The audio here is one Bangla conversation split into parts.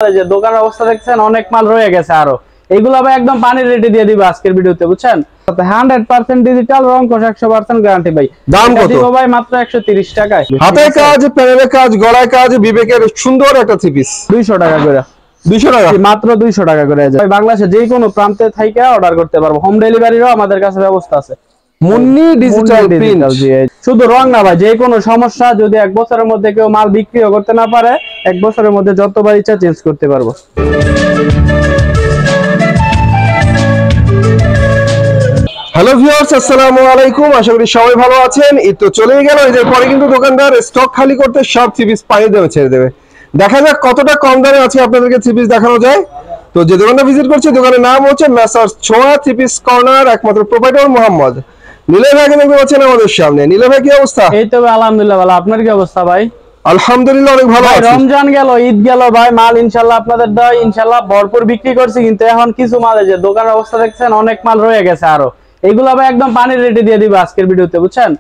যে দোকানের অবস্থা দেখছেন অনেক মাল রয়ে গেছে আরো এগুলো ভাই একদম পানির রেটে দিয়ে দিব আজকের ভিডিওতে বুঝছেন 100% ডিজিটাল রং কোশ 100% গ্যারান্টি ভাই। দাম কত দিব ভাই মাত্র 130 টাকায়। হাতে কাজ প্যানেলে কাজ গলায় কাজ বিবেকের সুন্দর একটা থ্রি পিস 200 টাকা করে 200 টাকা মাত্র 200 টাকা করে ভাই। বাংলাদেশে যে কোনো প্রান্তে থেকে অর্ডার করতে পারবো, হোম ডেলিভারিরও আমাদের কাছে ব্যবস্থা আছে। মুন্নি ডিজিটাল প্রিন্ট শুধু রং না ভাই, যে কোনো সমস্যা যদি এক বছরের মধ্যে কেউ মাল বিক্রিও করতে না পারে এক বছরের মধ্যে যতবার ইচ্ছা চেঞ্জ করতে পারবো। হ্যালো ভিউয়ার্স, আসসালামু আলাইকুম। আশা করি সবাই ভালো আছেন। এই তো চলেই গেল, এর পরে কিন্তু দোকানদার স্টক খালি করতে সব থ্রি পিস পানিয়ে দেবে ছেড়ে দেবে। দেখা যাক কতটা কম দামে আছে আপনাদেরকে থ্রি পিস দেখানো যায়। তো যে দোকানটা ভিজিট করছে দোকানের নাম হচ্ছে মেসার্স ছোঁয়া থ্রি পিস কর্নার, একমাত্র প্রোপাইটর মোহাম্মদ নীলে ভাইকে দেখতে পাচ্ছেন আমাদের সামনে। নীলে ভাই কি অবস্থা? এই তো আলহামদুলিল্লাহ ভালো, আপনার কি অবস্থা ভাই? আলহামদুলিল্লাহ অনেক ভালো আছি। রমজান গেল, ঈদ গেল ভাই, মাল ইনশাআল্লাহ আপনাদের দয় ইনশাআল্লাহ ভরপুর বিক্রি করছি, কিন্তু এখন কিছু মাল যে দোকানের অবস্থা দেখছেন অনেক মাল রয়ে গেছে আরো এগুলো ভাই একদম পানির রেটে দিয়ে দিব আজকের ভিডিওতে বুঝছেন।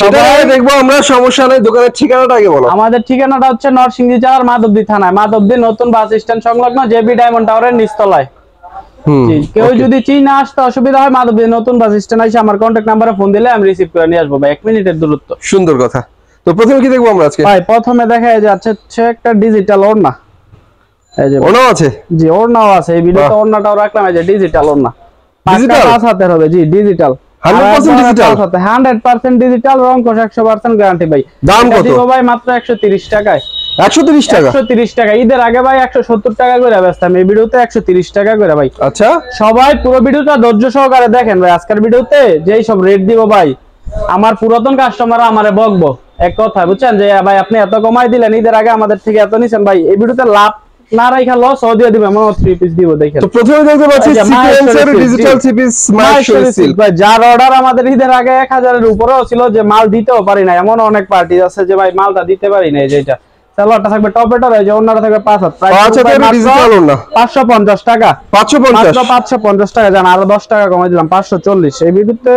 সবাই দেখবো আমরা, সমস্যা নাই। দোকানের ঠিকানাটা আগে বলো। আমাদের ঠিকানাটা হচ্ছে নরসিংদী জেলার মাধবদী থানায়, মাধবদী নতুন বাস স্ট্যান্ড সংলগ্ন জেবি ডায়মন্ড টাওয়ারের নিচতলায়। কেউ যদি চিনা আসতে অসুবিধা হয় মাধবদী নতুন বাস স্ট্যান্ড এসে আমার কন্টাক্ট নম্বরে ফোন দিলে আমি রিসিভ করে নিয়ে আসবো ভাই, 1 মিনিটের দূরত্ব। সুন্দর কথা। তো প্রথমে কি দেখবো আমরা আজকে? ভাই প্রথমে দেখা যাচ্ছে একটা ডিজিটাল ওড়না। এই যে ওড়না আছে? জি ওড়নাও আছে, এই ভিডিওতে ওড়নাটাও রাখলাম। এই যে ডিজিটাল ওড়না, ডিজিটাল পাঁচ হাতের হবে। জি ডিজিটাল 100% ডিজিটাল 100% ডিজিটাল রং কোশ 100% গ্যারান্টি ভাই। দাম কত দিব ভাই মাত্র 130 টাকায়। 130 টাকা? 130 টাকা। ঈদের আগে ভাই 170 টাকা করে বেচতাম, এই ভিডিওতে 130 টাকা করে ভাই। আচ্ছা, সবাই পুরো ভিডিওটা ধৈর্য সহকারে দেখেন ভাই। আজকের ভিডিওতে যেই সব রেট দিব ভাই, আমার পুরাতন কাস্টমার আমারে বকবো এক কথা বুঝছেন, যে ভাই আপনি এত কমাই দিলেন, ঈদের আগে আমাদের থেকে এত নিছেন ভাই। এই ভিডিওতে লাভ না রাখা লস ও দিয়ে দিবেন, মনে 3 পিস দিব দেখেন। তো প্রথমে দেখতে পাচ্ছি সিকোয়েন্সের digital three piece Mysore silk ভাই। যার অর্ডার আমাদের ঈদের আগে 1000 এর উপরেও ছিল, যে মাল দিতেও পারি না, এমন অনেক পার্টি আছে যে ভাই মালটা দিতে পারি না। যেটা সালোয়ারটা থাকবে টপেটার, এই যে ওন্নাটা থাকবে 5 হাত, প্রাইস ডিজিটাল ওন্না 550 টাকা। 550 টাকা জান, আরো 10 টাকা কমাই দিলাম 540। এই ভিডিওতে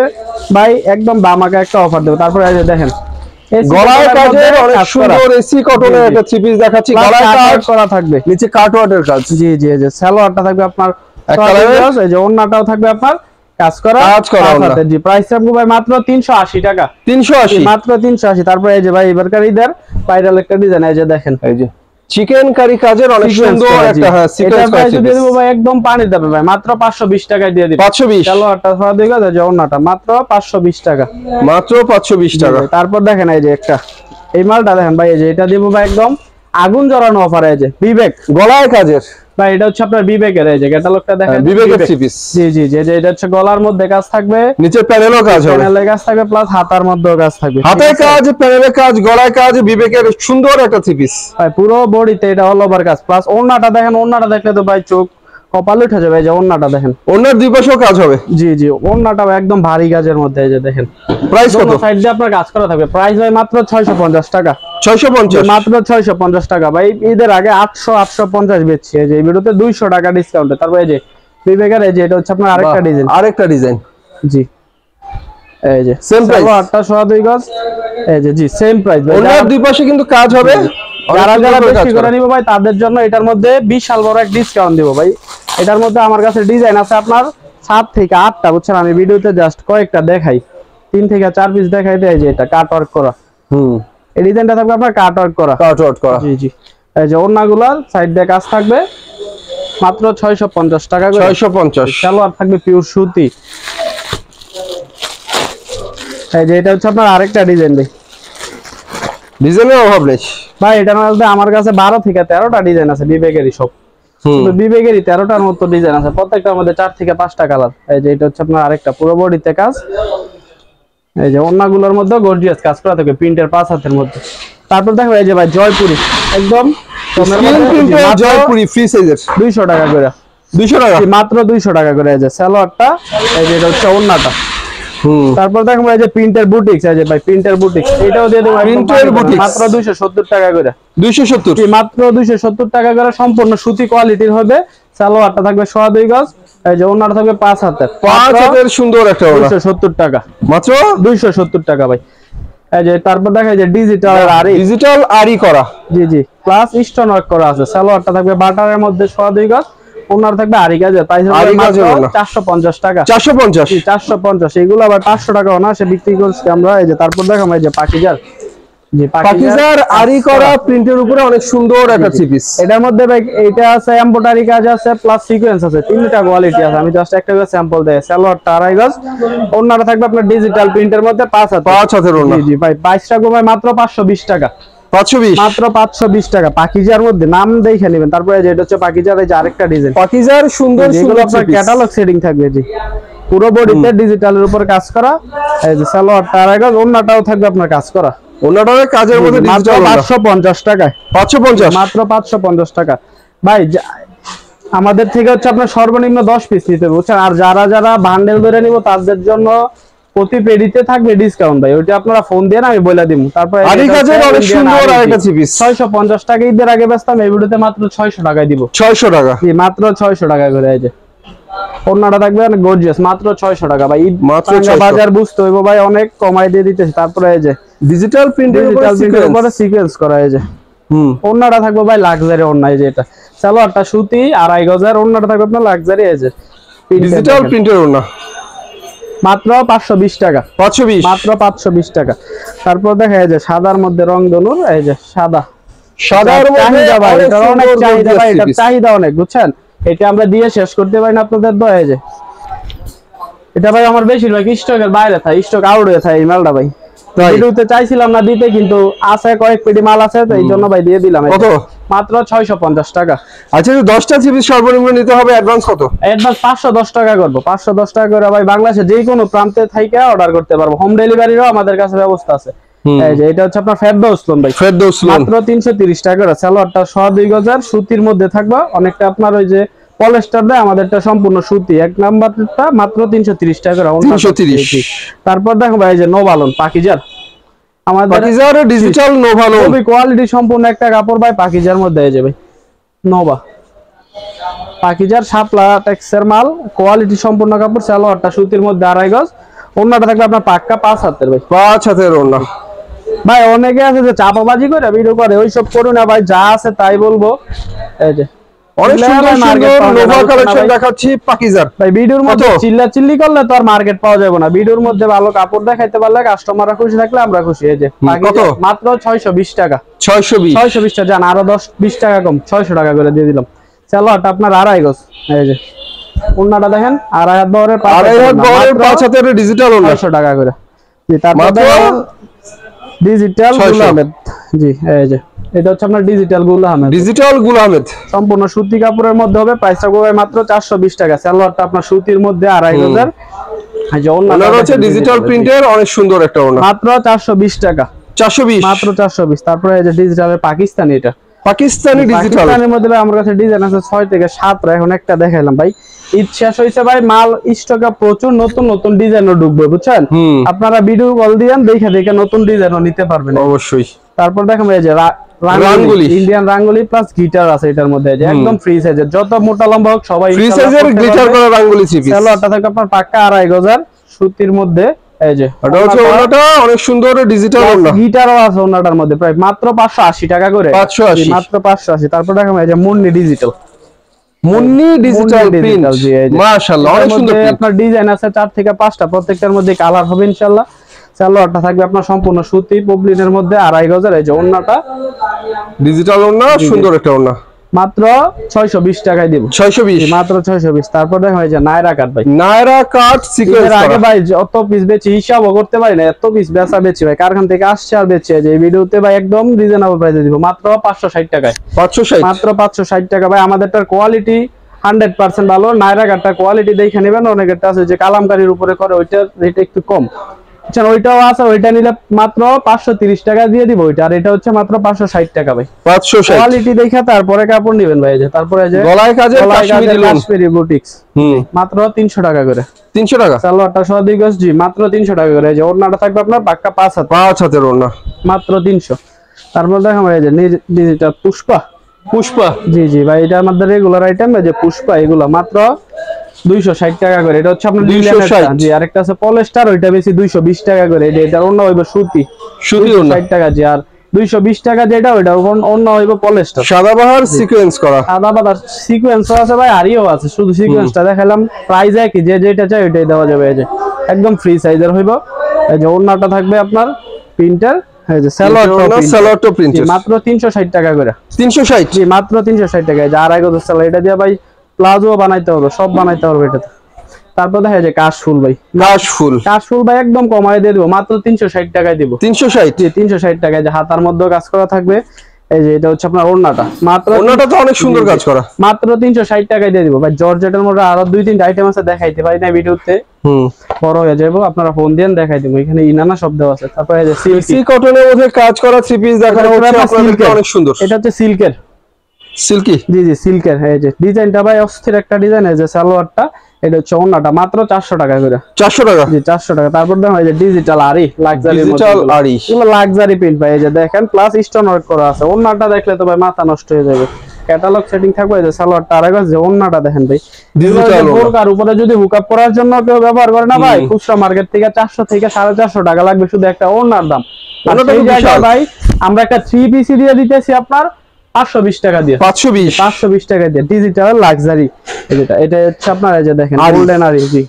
ভাই একদম দামাকা একটা অফার দেব। তারপরে এই যে দেখেন গলায় কাজের অনেক সুন্দর এসি কটনের একটা থ্রি পিস দেখাচ্ছি। গলায় কাজ করা থাকবে, নিচে কাটওয়ার্কের কাজ। জি জি এই যে সালোয়ারটা থাকবে আপনার এক কালারের, এই যে ওন্নাটাও থাকবে আপনার কাজ করা ওন্না। জি প্রাইস থাকবে ভাই মাত্র 380 টাকা। 380 মাত্র 380। তারপরে এই যে ভাই এবারকার ঈদের ভাইরাল একটা ডিজাইন, এই যে দেখেন এই যে চিকেন কারি কাজের অনেক সুন্দর একটা সিকোয়েন্স প্রাইস দিয়ে দেব ভাই একদম পানি দেবে ভাই, মাত্র 520 টাকায় দিয়ে দিই। 520 সালোয়ারটা ছড়া দিগা, যে ওন্নাটা মাত্র 520 টাকা। মাত্র 520 টাকা। তারপর দেখেন এই যে একটা এই মালটা দেখেন ভাই, এই যে এটা দিব ভাই একদম আগুন জ্বালানো অফার। এই যে বিবেক গলায় কাজের ভাই, এটা হচ্ছে আপনার বিবেকের, এই যে ক্যাটালগটা দেখেন বিবেকের থ্রি পিস। জি জি জি এটা হচ্ছে গলার মধ্যে কাজ থাকবে, নিচে প্যানেলও কাজ হবে, প্যানেলে কাজ থাকবে প্লাস হাতার মধ্যেও কাজ থাকবে। হাতে কাজ প্যানেলে কাজ গলায় কাজ বিবেকের সুন্দর একটা থ্রি পিস ভাই। পুরো বডিতে এটা অল ওভার কাজ, প্লাস ওন্নাটা দেখেন, ওন্নাটা দেখলে তো ভাই চোখ কপাল উঠে যাবে। এই যে ওন্নাটা দেখেন, ওন্নার দুই পাশেও কাজ হবে। জি জি ওন্নাটা একদম ভারী কাজের মধ্যে। এই যে দেখেন প্রাইস কত? সাইড দিয়ে আপনার কাজ করা থাকবে। প্রাইস ভাই মাত্র 650 টাকা। 650 মাত্র 650 টাকা ভাই। ঈদের আগে 850 বেচছি, এই যে এই ভিডিওতে 200 টাকা ডিসকাউন্টে। তারপর এই যে বিবেকের, এই যে এটা হচ্ছে আপনার আরেকটা ডিজাইন। জি এই যে সেম প্রাইস 802 গজ। এই যে জি সেম প্রাইস ভাই। ওনার দুই পাশে কিন্তু কাজ হবে। যারা যারা বেশি করে নিব ভাই তাদের জন্য এটার মধ্যে বিশাল বড় এক ডিসকাউন্ট দেব ভাই। এটার মধ্যে আমার কাছে ডিজাইন আছে আপনার 7 থেকে 8টা বুঝছেন। আমি ভিডিওতে জাস্ট কয়েকটা দেখাই, 3 থেকে 4 পিস দেখাই দেয়। যে এটা কাট ওয়ার্ক করা, এই ডিজাইনটা থাকবে আপনার কাট ওয়ার্ক করা। জি জি এই যে ওড়নাগুলো সাইড দিয়ে কাজ থাকবে মাত্র 650 টাকা করে। 650। সালোয়ার থাকবে পিওর সুতি। এই যে এটা হচ্ছে আপনার আরেকটা ডিজাইন ভাই, ডিজাইনের অভাব নেই ভাই। এটার মধ্যে আমার কাছে 12 থেকে 13টা ডিজাইন আছে বিবেকেরই সব। বিবেকেরই 13টার মতো ডিজাইন আছে, প্রত্যেকটার মধ্যে 4 থেকে 5টা কালার। এই যে এটা হচ্ছে আপনার আরেকটা পুরো বডিতে কাজ। এই যে ওন্নাগুলোর মধ্যে গর্জিয়াস কাজ করা থাকে প্রিন্টের 5 হাতের মধ্যে। তারপর দেখো এই যে ভাই জয়পুরি একদম জয়পুরি ফ্রি সাইজের 200 টাকা করে। 200 টাকা মাত্র 200 টাকা করে। এই যে সালোয়ারটা, এই যে এটা হচ্ছে ওন্নাটা। তারপর দেখো এই যে প্রিন্টের বুটিক্স, এই যে ভাই প্রিন্টের বুটিক্স এটাও দিয়ে দেব প্রিন্টের বুটিক্স মাত্র 270 টাকা করে। 270 মাত্র 270 টাকা করে। সম্পূর্ণ সুতি কোয়ালিটির হবে। সালোয়ারটা থাকবে 2.5 গজ, এই যে ওন্নাটা থাকবে 5 হাতের। 5 হাতের সুন্দর একটা ওড়না 270 টাকা। মাত্র 270 টাকা ভাই। এই যে তারপর দেখা যায় ডিজিটাল আরি, ডিজিটাল আরি করা, জি জি প্লাস স্টোন ওয়ার্ক করা আছে। সালোয়ারটা থাকবে বাটারের মধ্যে 2.5 গজ, ওনার থাকবে আরি কাজে, প্রাইস হবে মাত্র 450 টাকা। 450, 450। এগুলো আবার 500 টাকা অনায়াসে বিক্রি করছি আমরা। এই যে তারপর দেখাম এই যে পাকিজার, জি পাকিজার আরি করা প্রিন্টের উপরে অনেক সুন্দর একটা থ্রি পিস। এটার মধ্যে ভাই এটা আছে এমব্রয়ডারি কাজ আছে প্লাস সিকোয়েন্স আছে, তিনটা কোয়ালিটি আছে। আমি জাস্ট একটা করে স্যাম্পল দেই। সালোয়ারটা 2.5 গজ, ওনাটা থাকবে আপনার ডিজিটাল প্রিন্টের মধ্যে 5 হাতের ওড়না। জি জি ভাই 22 টাকা ভাই, মাত্র 520 টাকা। 520, মাত্র 520 টাকা। পাকিজার মধ্যে নাম দেখে নেবেন। তারপরে যে এটা হচ্ছে পাকিজার, এই যে আরেকটা ডিজাইন পাকিজার সুন্দর সুন্দর আপনার ক্যাটালগ সেটিং থাকবে। জি পুরো বডিতে ডিজিটালের উপর কাজ করা। এই যে সালোয়ারটা 2.5 গজ, ওড়নাটাও থাকবে আপনার কাজ করা। ওনাটার কাজের মধ্যে ডিজিটাল 550 টাকা। 550, মাত্র 550 টাকা ভাই। আমাদের থেকে হচ্ছে আপনার সর্বনিম্ন 10 পিস নিতে হবে, বুঝছেন। আর যারা যারা বান্ডেল ধরে নিব তাদের জন্য প্রতি পেডিতে থাকবে ডিসকাউন্ট ভাই, ওইটা আপনারা ফোন দিয়ে আমি বলে দিব। তারপরে আরি কাজের অনেক সুন্দর আরেকটা থ্রি পিস 650 টাকা। ঈদের আগে বেচতাম, এই ভিডিওতে মাত্র 600 টাকায় দিব। 600 টাকা, জি মাত্র 600 টাকা করে। এই যে ওন্নাটা থাকবে অনেক গর্জিয়াস, মাত্র 600 টাকা ভাই। মাত্র বাজার বুঝতে হইব ভাই, অনেক কমাই দিয়ে দিতেছি। তারপরে এই যে ডিজিটাল প্রিন্টের উপরে সিকোয়েন্স করা। এই যে ওন্নাটা থাকবে ভাই লাক্সারি ওন্না। এই যে এটা সালোয়ারটা সুতি 2.5 গজের, ওন্নাটা থাকবে আপনার লাক্সারি। এই যে ডিজিটাল প্রিন্টের ওন্না মাত্র 520 টাকা। 520, মাত্র 520 টাকা। তারপর দেখা যায় যে সাদার মধ্যে রং ধনুর, এই যে সাদার মধ্যে ভাই, এটা অনেক চাহিদা ভাই, এটা চাহিদা অনেক, বুঝছেন। এটা আমরা দিয়ে শেষ করতে পারি না আপনাদের দয়া। যে এটা ভাই আমার বেশিরভাগ স্টকের বাইরে থাকে, স্টক আউট হয়ে থাকে এই মালটা ভাই। ভিডিওতে চাইছিলাম না দিতে, কিন্তু আছে কয়েক পেটি মাল আছে, তো এই জন্য ভাই দিয়ে দিলাম। কত? মাত্র 650 টাকা। আচ্ছা 10টা থ্রি পিস সর্বনিম্ন নিতে হবে, অ্যাডভান্স কত? অ্যাডভান্স 510 টাকা করব। 510 টাকা করে ভাই বাংলাদেশে যে কোনো প্রান্তে থেকে অর্ডার করতে পারবো। হোম ডেলিভারিরও আমাদের কাছে ব্যবস্থা আছে। এই যে এটা হচ্ছে আপনার ফেরদৌস লোন ভাই, ফেরদৌস লোন, মাত্র 330 টাকা করে। সালোয়ারটা 2.5 গজের সুতির মধ্যে থাকবে, অনেকটা আপনার ওই যে পলিস্টার দেয়, আমাদেরটা সম্পূর্ণ সুতি। এক নাম্বারটা মাত্র 330 টাকা করে। 330। তারপর দেখো ভাই এই যে নোভালন পাকিজার, আমাদের পাকিজার ডিজিটাল নোভালন, খুবই কোয়ালিটি সম্পূর্ণ একটা কাপড় ভাই। পাকিজার মধ্যে এই যে ভাই নোভা পাকিজার শাপলা টেক্সের মাল, কোয়ালিটি সম্পূর্ণ কাপড়। সালোয়ারটা সুতির মধ্যে 2.5 গজ, ওন্নাটা থাকবে আপনার পাক্কা 5 হাতের ভাই। 5 হাতের ওন্না ভাই। অনেকে আছে যে চাপাবাজি করে ভিডিও করে, ওইসব করুন না ভাই, যা আছে তাই বলবো। এই যে অনেক সুন্দর সুন্দর নোভা কালেকশন দেখাচ্ছি পাকিজার ভাই। ভিডিওর মধ্যে চিল্লা চিল্লি করলে তো আর মার্কেট পাওয়া যাবে না। ভিডিওর মধ্যে ভালো কাপড় দেখাইতে পারলে কাস্টমাররা খুশি থাকলে আমরা খুশি। এই যে মাত্র 620 টাকা। 620 টাকা। জান আরো 10-20 টাকা কম, 600 টাকা করে দিয়ে দিলাম। সালোয়ারটা আপনার 2.5 গজ। এই যে ওন্নাটা দেখেন 2.5 হাত বহরের 5 হাতের ডিজিটাল ওন্না 600 টাকা করে। জি তারপর ডিজিটাল গুল আহমেদ। জি এই যে এটা হচ্ছে আপনার ডিজিটাল গুল আহমেদ, ডিজিটাল গুল আহমেদ সম্পূর্ণ সুতি কাপড়ের মধ্যে হবে। প্রাইসটা হবে মাত্র 420 টাকা। সালোয়ারটা আপনার সুতির মধ্যে 2.5 গজের। এই যে ওন্নাটা হচ্ছে ডিজিটাল প্রিন্টের অনেক সুন্দর একটা ওন্না, মাত্র 420 টাকা। 420, মাত্র 420। তারপরে এই যে ডিজিটালের পাকিস্তানি, এটা পাকিস্তানি ডিজিটাল। পাকিস্তানের মধ্যে ভাই আমার কাছে ডিজাইন আছে 6 থেকে 7, এখন একটা দেখাইলাম ভাই। ঈদ শেষ হইছে ভাই, মাল স্টকে প্রচুর, নতুন নতুন ডিজাইনও ঢুকবে, বুঝছেন। আপনারা ভিডিও কল দিয়েন, দেখে নতুন ডিজাইনও নিতে পারবেন অবশ্যই। তারপর দেখেন এই যে রাঙ্গুলি, ইন্ডিয়ান রাঙ্গুলি প্লাস গিটার আছে এটার মধ্যে। যে একদম ফ্রি সাইজের, যত মোটা লম্বা হোক সবাই ফ্রি সাইজের গ্লিটার করা রাঙ্গুলি থ্রি পিস। সালোয়ারটা থাকে আপনার পাক্কা 2.5 গজের সুতির মধ্যে। এই যে এটা হচ্ছে ওন্নাটা অনেক সুন্দর ডিজিটাল ওন্না, গিটারও আছে ওন্নাটার মধ্যে। প্রায় মাত্র 580 টাকা করে, 580, মাত্র 580। তারপর দেখেন এই যে Munni digital, Munni digital print, মাশাআল্লাহ অনেক সুন্দর প্রিন্ট। আপনার ডিজাইন আছে 4 থেকে 5টা, প্রত্যেকটার মধ্যে কালার হবে ইনশাআল্লাহ। সালোয়ারটা থাকবে আপনার সম্পূর্ণ সুতি পপলিনের মধ্যে 2.5 গজের। এই যে ওন্নাটা ডিজিটাল ওন্না, সুন্দর একটা ওন্না, মাত্র 620 টাকায় দিব। 620, মাত্র 620। তারপর দেখো এই যে নায়রা কাট ভাই, নায়রা কাট সিকোয়েন্স করা। আগে ভাই যত পিস বেচি হিসাবও করতে পারি না, এত পিস বেচা বেচি ভাই। কারখানা থেকে আসছে আর বেচে। যে এই ভিডিওতে ভাই একদম রিজনেবল প্রাইসে দিব, মাত্র 560 টাকায়। 560, মাত্র 560 টাকা ভাই। আমাদেরটার কোয়ালিটি 100% ভালো। নায়রা কাটটা কোয়ালিটি দেখে নেবেন। অনেকেরটা আছে যে কালামকারীর উপরে করে, ওইটার রেট একটু কম, বুঝছেন। ওইটাও আছে, ওইটা নিলে মাত্র 530 টাকা দিয়ে দিব ওইটা। আর এটা হচ্ছে মাত্র 560 টাকা ভাই। 560 কোয়ালিটি দেখে তারপরে কাপড় নেবেন ভাই। যে তারপরে যে গলায় কাজের কাশ্মীরি বুটিক্স, মাত্র 300 টাকা করে। 300 টাকা। সালোয়ারটা 2.5 গজ, জি মাত্র 300 টাকা করে। এই যে ওড়নাটা থাকবে আপনার পাক্কা 5 হাতের ওড়না, মাত্র 300। তারপর দেখো ভাই যে ডিজিটাল পুষ্পা, পুষ্পা, জি জি ভাই, এটা আমাদের রেগুলার আইটেম। এই যে পুষ্পা, এগুলো মাত্র 260 টাকা করে। এটা হচ্ছে আপনার 260 জি। আরেকটা আছে পলিস্টার, ওইটা বেশি 220 টাকা করে। এটা ওন্না হইব সুতি 260 টাকা জি। আর 220 টাকা যেটা ওইটা ওন্না হইব পলিস্টার সাদাবাহার সিকোয়েন্স করা। সাদাবাহার সিকোয়েন্স আছে ভাই, আরিও আছে, শুধু সিকোয়েন্সটা দেখালাম। প্রাইস একই, যে যেটা চাই ওইটাই দেওয়া যাবে। এই যে একদম ফ্রি সাইজের হইব। এই যে ওন্নাটা থাকবে আপনার প্রিন্টার, এই যে সালোয়ারটা প্রিন্টার মাত্র 360 টাকা করে। 360 জি মাত্র 360 টাকা। এই যে আড়াই গজ সালোয়ার, এটা দিয়ে ভাই প্লাজো বানাইতে হবে, সব বানাইতে হবে এটাতে। তারপর দেখা যায় কাশফুল ভাই, কাশফুল ভাই একদম কমায় দিয়ে দেবো, মাত্র 360 টাকায় দিব। 360 জি 360 টাকায়। যে হাতার মধ্যে কাজ করা থাকবে। এই যে এটা হচ্ছে আপনার ওড়নাটা, মাত্র ওড়নাটা তো অনেক সুন্দর কাজ করা, মাত্র 360 টাকায় দিয়ে দিব ভাই। জর্জেটের মধ্যে আরো 2-3টা আইটেম আছে, দেখাইতে পারি না ভিডিওতে, বড় হয়ে যাবো। আপনারা ফোন দেন দেখাই দিব, এখানে ইনানা শব্দ আছে। তারপরে এই যে সিল্কি কটনের মধ্যে কাজ করা থ্রি পিস দেখানো হচ্ছে আপনাদেরকে, অনেক সুন্দর। এটা হচ্ছে সিল্কের, সিল্কি জি জি সিল্কের। এই যে ডিজাইনটা ভাই অস্থির একটা ডিজাইন। এই যে সালোয়ারটা, এটা হচ্ছে ওন্নাটা, মাত্র 400 টাকা করে। 400 টাকা জি 400 টাকা। তারপর দেখো এই যে ডিজিটাল আরি, লাক্সারি এগুলো লাক্সারি প্রিন্ট ভাই। এই যে দেখেন প্লাস স্টোন ওয়ার্ক করা আছে। ওন্নাটা দেখলে তো ভাই মাথা নষ্ট হয়ে যাবে। ক্যাটালগ সেটিং থাকবে। এই যে সালোয়ারটা আরেক আছে, ওন্নাটা দেখেন ভাই ডিজিটাল। বোরকার উপরে যদি হুকআপ করার জন্য কেউ ব্যবহার করে না ভাই, খুচরা মার্কেট থেকে 400 থেকে 450 টাকা লাগবে শুধু একটা ওন্নার দাম। আর সেই জায়গায় ভাই আমরা একটা 3 পিসি দিয়ে দিতেছি আপনার 520 টাকা দিয়ে। 520 টাকা দিয়ে ডিজিটাল লাক্সারি। এটা হচ্ছে আপনার এই যে দেখেন গোল্ডেন আরি। জি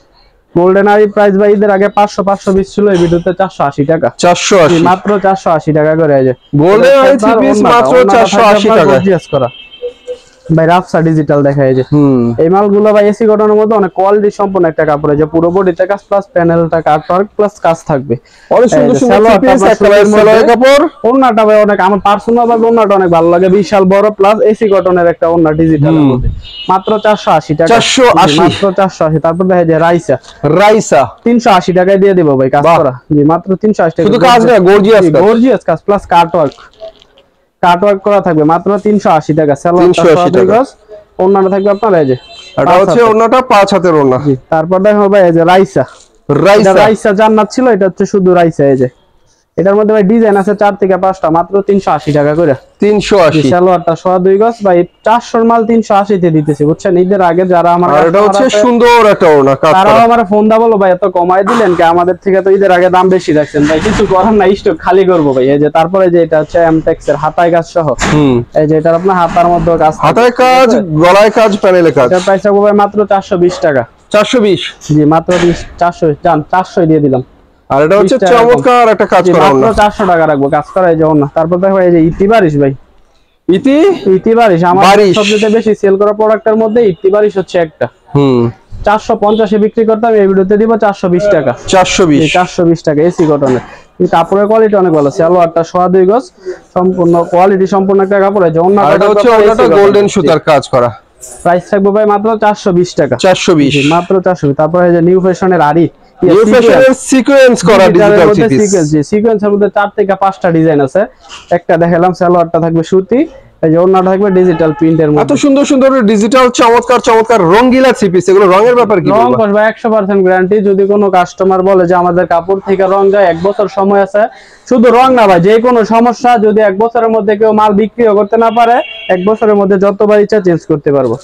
গোল্ডেন আরি প্রাইস ভাই ঈদের আগে 520 ছিল, এই ভিডিওতে 480 টাকা। 480 মাত্র 480 টাকা করে। এই যে গোল্ডেন আরি 3 পিস মাত্র 480 টাকা গর্জিয়াস করা ভাই। রাফসা ডিজিটাল দেখা। এই যে এই মালগুলো ভাই এসি কটনের মধ্যে অনেক কোয়ালিটি সম্পন্ন একটা কাপড়। এই যে পুরো বডিতে কাজ প্লাস প্যানেলটা কাটওয়ার্ক প্লাস কাজ থাকবে, অনেক সুন্দর সুন্দর পিস একটা কাপড়। ওন্নাটা ভাই অনেক, আমার পার্সোনাল ভাবে ওন্নাটা অনেক ভালো লাগে, বিশাল বড় প্লাস এসি কটনের একটা ওন্না ডিজিটালের মধ্যে, মাত্র 480 টাকা। 480 মাত্র 480। তারপর দেখা যায় রাইসা 380 টাকায় দিয়ে দেব ভাই, কাজ করা। জি মাত্র 380 টাকা। শুধু কাজ না, গর্জিয়াস কাজ প্লাস কাটওয়ার্ক করা থাকবে, মাত্র 380 টাকা। সালোয়ারটা ওন্নাটা থাকবে আপনার এই যে, এটা হচ্ছে ওন্নাটা 5 হাতের ওন্না। জি তারপর দেখো ভাই এই যে রাইসা জান্নাত ছিল, এটা হচ্ছে শুধু রাইসা। এই যে এটার মধ্যে ভাই ডিজাইন আছে 4 থেকে 5টা, মাত্র 380 টাকা করে। 380 সালোয়ারটা 2.5 গজ ভাই, 400 মাল 380 তে দিতেছি বুঝছেন। ঈদের আগে যারা আমার কাছে, এটা হচ্ছে সুন্দর একটা ওড়না, তারা আমারে ফোন দা বলো ভাই এত কমায় দিলেন কি, আমাদের থেকে তো ঈদের আগে দাম বেশি রাখছেন ভাই, কিছু করার না, স্টক খালি করব ভাই। এই যে তারপরে যে এটা হচ্ছে এমটেক্স এর হাতায় কাজ সহ। এই যে এটা আপনার হাতার মধ্যে কাজ, হাতায় কাজ, গলায় কাজ, প্যানেলে কাজ। এটা প্রাইস রাখবো ভাই মাত্র 420 টাকা। 420 জি মাত্র 400 জান 400 দিয়ে দিলাম। আর এটা হচ্ছে চমৎকার একটা কাজ করা ওন্না, মাত্র 400 টাকা রাখবো, কাজ করা এই যে ওন্না। তারপর দেখো এই যে ইতিবারিশ ভাই, ইতিবারিশ আমার সবচেয়ে বেশি সেল করা প্রোডাক্টের মধ্যে ইতিবারিশ হচ্ছে একটা। 450 এ বিক্রি করতাম, এই ভিডিওতে দিব 420 টাকা। 420 টাকা এসি কটনের। এই কাপড়ের কোয়ালিটি অনেক ভালো। সালোয়ারটা 2.5 গজ, সম্পূর্ণ কোয়ালিটি সম্পূর্ণ একটা কাপড়। এই যে ওন্নাটা, এটা হচ্ছে ওন্নাটা গোল্ডেন সুতার কাজ করা। প্রাইস থাকবে ভাই মাত্র 420 টাকা। 420 মাত্র 420। তারপর এই যে নিউ ফ্যাশনের আরি, নিউ ফ্যাশনের সিকোয়েন্স করা ডিজিটাল সিকোয়েন্স। জি সিকোয়েন্সের মধ্যে 4 থেকে 5টা ডিজাইন আছে, একটা দেখালাম। সালোয়ারটা থাকবে সুতি, এই যে ওন্নাটা থাকবে ডিজিটাল প্রিন্টের মধ্যে। এত সুন্দর সুন্দর ডিজিটাল চমৎকার রঙিলা থ্রি পিস, এগুলো রঙের ব্যাপার কি? রং ভাই 100% গ্যারান্টি। যদি কোনো কাস্টমার বলে যে আমাদের কাপড় থেকে রং যায়, 1 বছর সময় আছে। শুধু রং না ভাই, যে কোনো সমস্যা যদি 1 বছরের মধ্যে কেউ মাল বিক্রিও করতে না পারে, 1 বছরের মধ্যে যতবার ইচ্ছা চেঞ্জ করতে পারবো।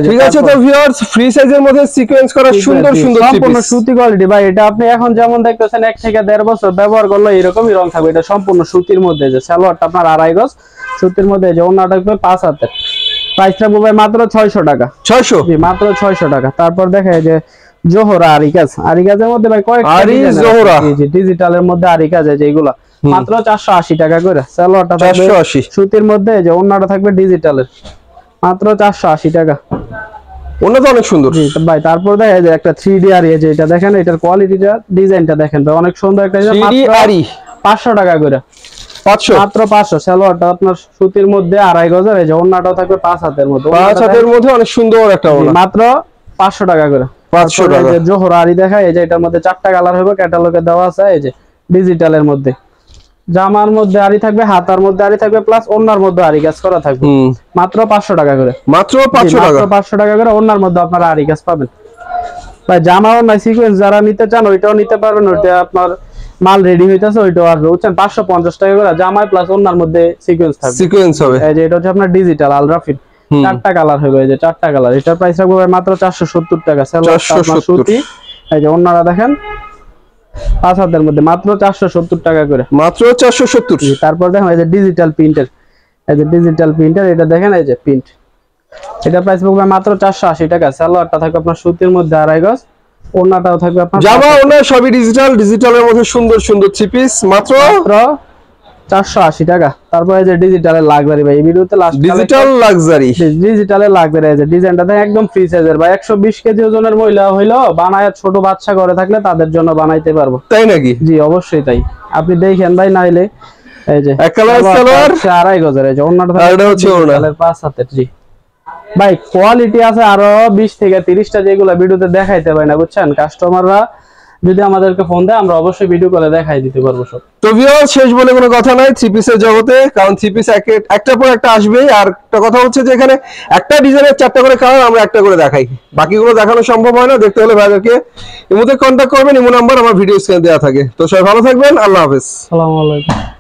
ঠিক আছে তো ভিউয়ার্স, ফ্রি সাইজের মধ্যে সিকোয়েন্স করা সুন্দর সুন্দর সম্পূর্ণ সুতি কোয়ালিটি ভাই। এটা আপনি এখন যেমন দেখতেছেন 1 থেকে 1.5 বছর ব্যবহার করলে এরকমই রং থাকবে। এটা সম্পূর্ণ সুতির মধ্যে। যে সালোয়ারটা আপনার 2.5 গজ সুতির মধ্যে, যে ওন্নাটা থাকবে 5 হাতের। প্রাইস রাখবো ভাই মাত্র 600 টাকা। 600 জি মাত্র 600 টাকা। তারপর দেখে যে জোহরা আরিকাজের মধ্যে ভাই কয়েকটা ডিজিটালের মধ্যে আরিকাজ, যেগুলা মাত্র 480 টাকা করে। সালোয়ারটা 480 সুতির মধ্যে, যে ওন্নাটা থাকবে ডিজিটালের, মাত্র 480 টাকা। ওন্না তো অনেক সুন্দর জি ভাই। তারপর দেখে যে একটা 3D আরি, যে এটা দেখেন, এটার কোয়ালিটিটা, ডিজাইনটা দেখেন ভাই, অনেক সুন্দর একটা ডিজাইন। 3D আরি 500 টাকা করে। 500 মাত্র 500। সালোয়ারটা আপনার সুতির মধ্যে 2.5 গজের, এই যে ওন্নাটাও থাকবে 5 হাতের মধ্যে। 5 হাতের মধ্যে অনেক সুন্দর একটা ওন্না, মাত্র 500 টাকা করে। 500 টাকা। যে জোহরা আরি দেখায়, এই যে এটার মধ্যে 4টা কালার হবে, ক্যাটালগে দেওয়া আছে। এই যে ডিজিটালের মধ্যে জামার মধ্যে আরি থাকবে, হাতার মধ্যে আরি থাকবে, প্লাস ওন্নার মধ্যে আরি কাজ করা থাকবে, মাত্র 500 টাকা করে। মাত্র 500 টাকা। 500 টাকা করে ওন্নার মধ্যে আপনারা আরি কাজ পাবেন ভাই। জামা ওন্না সিকোয়েন্স যারা নিতে চান ওইটাও নিতে পারবেন, ওইটা আপনার মাল রেডি হইতাছে, ওইটাও আর বুঝছেন 550 টাকা করে জামাই প্লাস ওন্নার মধ্যে সিকোয়েন্স থাকবে, সিকোয়েন্স হবে। এই যে এটা হচ্ছে আপনার ডিজিটাল আলরাফিন, চারটা কালার হবে, এই যে চারটা কালার। এটার প্রাইস রাখবো ভাই মাত্র 470 টাকা। সালোয়ার আপনার সুতি, এই যে ওন্নাটা দেখেন 5 হাতের মধ্যে মাত্র 470 টাকা করে, মাত্র 470। তারপর দেখেন এই যে ডিজিটাল প্রিন্টের, এই যে ডিজিটাল প্রিন্টার, এটা দেখেন এই যে প্রিন্ট, এটা প্রাইস পড়বে মাত্র 480 টাকা। সালোয়ারটা থাকবে আপনার সুতির মধ্যে 2.5 গজ, ওন্নাটাও থাকবে আপনার জামা ওন্না সবই ডিজিটাল, ডিজিটালের মধ্যে সুন্দর সুন্দর থ্রি পিস মাত্র 480 টাকা। তারপরে এই যে ডিজিটালের লাক্সারি ভাই, এই ভিডিওতে লাস্ট ডিজিটাল লাক্সারি, ডিজিটালের লাক্সারি, এই যে ডিজাইনটা দেখেন একদম ফ্রি সাইজের ভাই। 120 কেজি ওজনের মহিলা হইলো বানায়, ছোট বাচ্চা ঘরে থাকলে তাদের জন্য বানাইতে পারবো। তাই নাকি? জি অবশ্যই তাই, আপনি দেখেন ভাই, নাইলে এই যে এক কালার সালোয়ার 2.5 গজের, এই যে ওন্নাটা হচ্ছে ওন্না 5 হাতের। জি ভাই কোয়ালিটি আছে আরো 20 থেকে 30টা, যেগুলো ভিডিওতে দেখাইতে পারি না, বুঝছেন। কাস্টমাররা যদি আমাদেরকে ফোন দেয় আমরা অবশ্যই ভিডিও করে দেখাই দিতে পারবো সব। তো ভিউয়ার শেষ বলে কোনো কথা নাই থ্রি পিসের জগতে, কারণ থ্রি পিস একটার পর একটা আসবেই। আর একটা কথা হচ্ছে যে এখানে একটা ডিজাইনের 4টা করে কালার আমরা একটা করে দেখাই, বাকিগুলো দেখানো সম্ভব হয় না। দেখতে হলে ভাইদেরকে ইমোতে কন্ট্যাক্ট করবেন, ইমো নাম্বার আমার ভিডিও স্ক্রিনে দেওয়া থাকে। তো সবাই ভালো থাকবেন, আল্লাহ হাফেজ। আসসালামু আলাইকুম।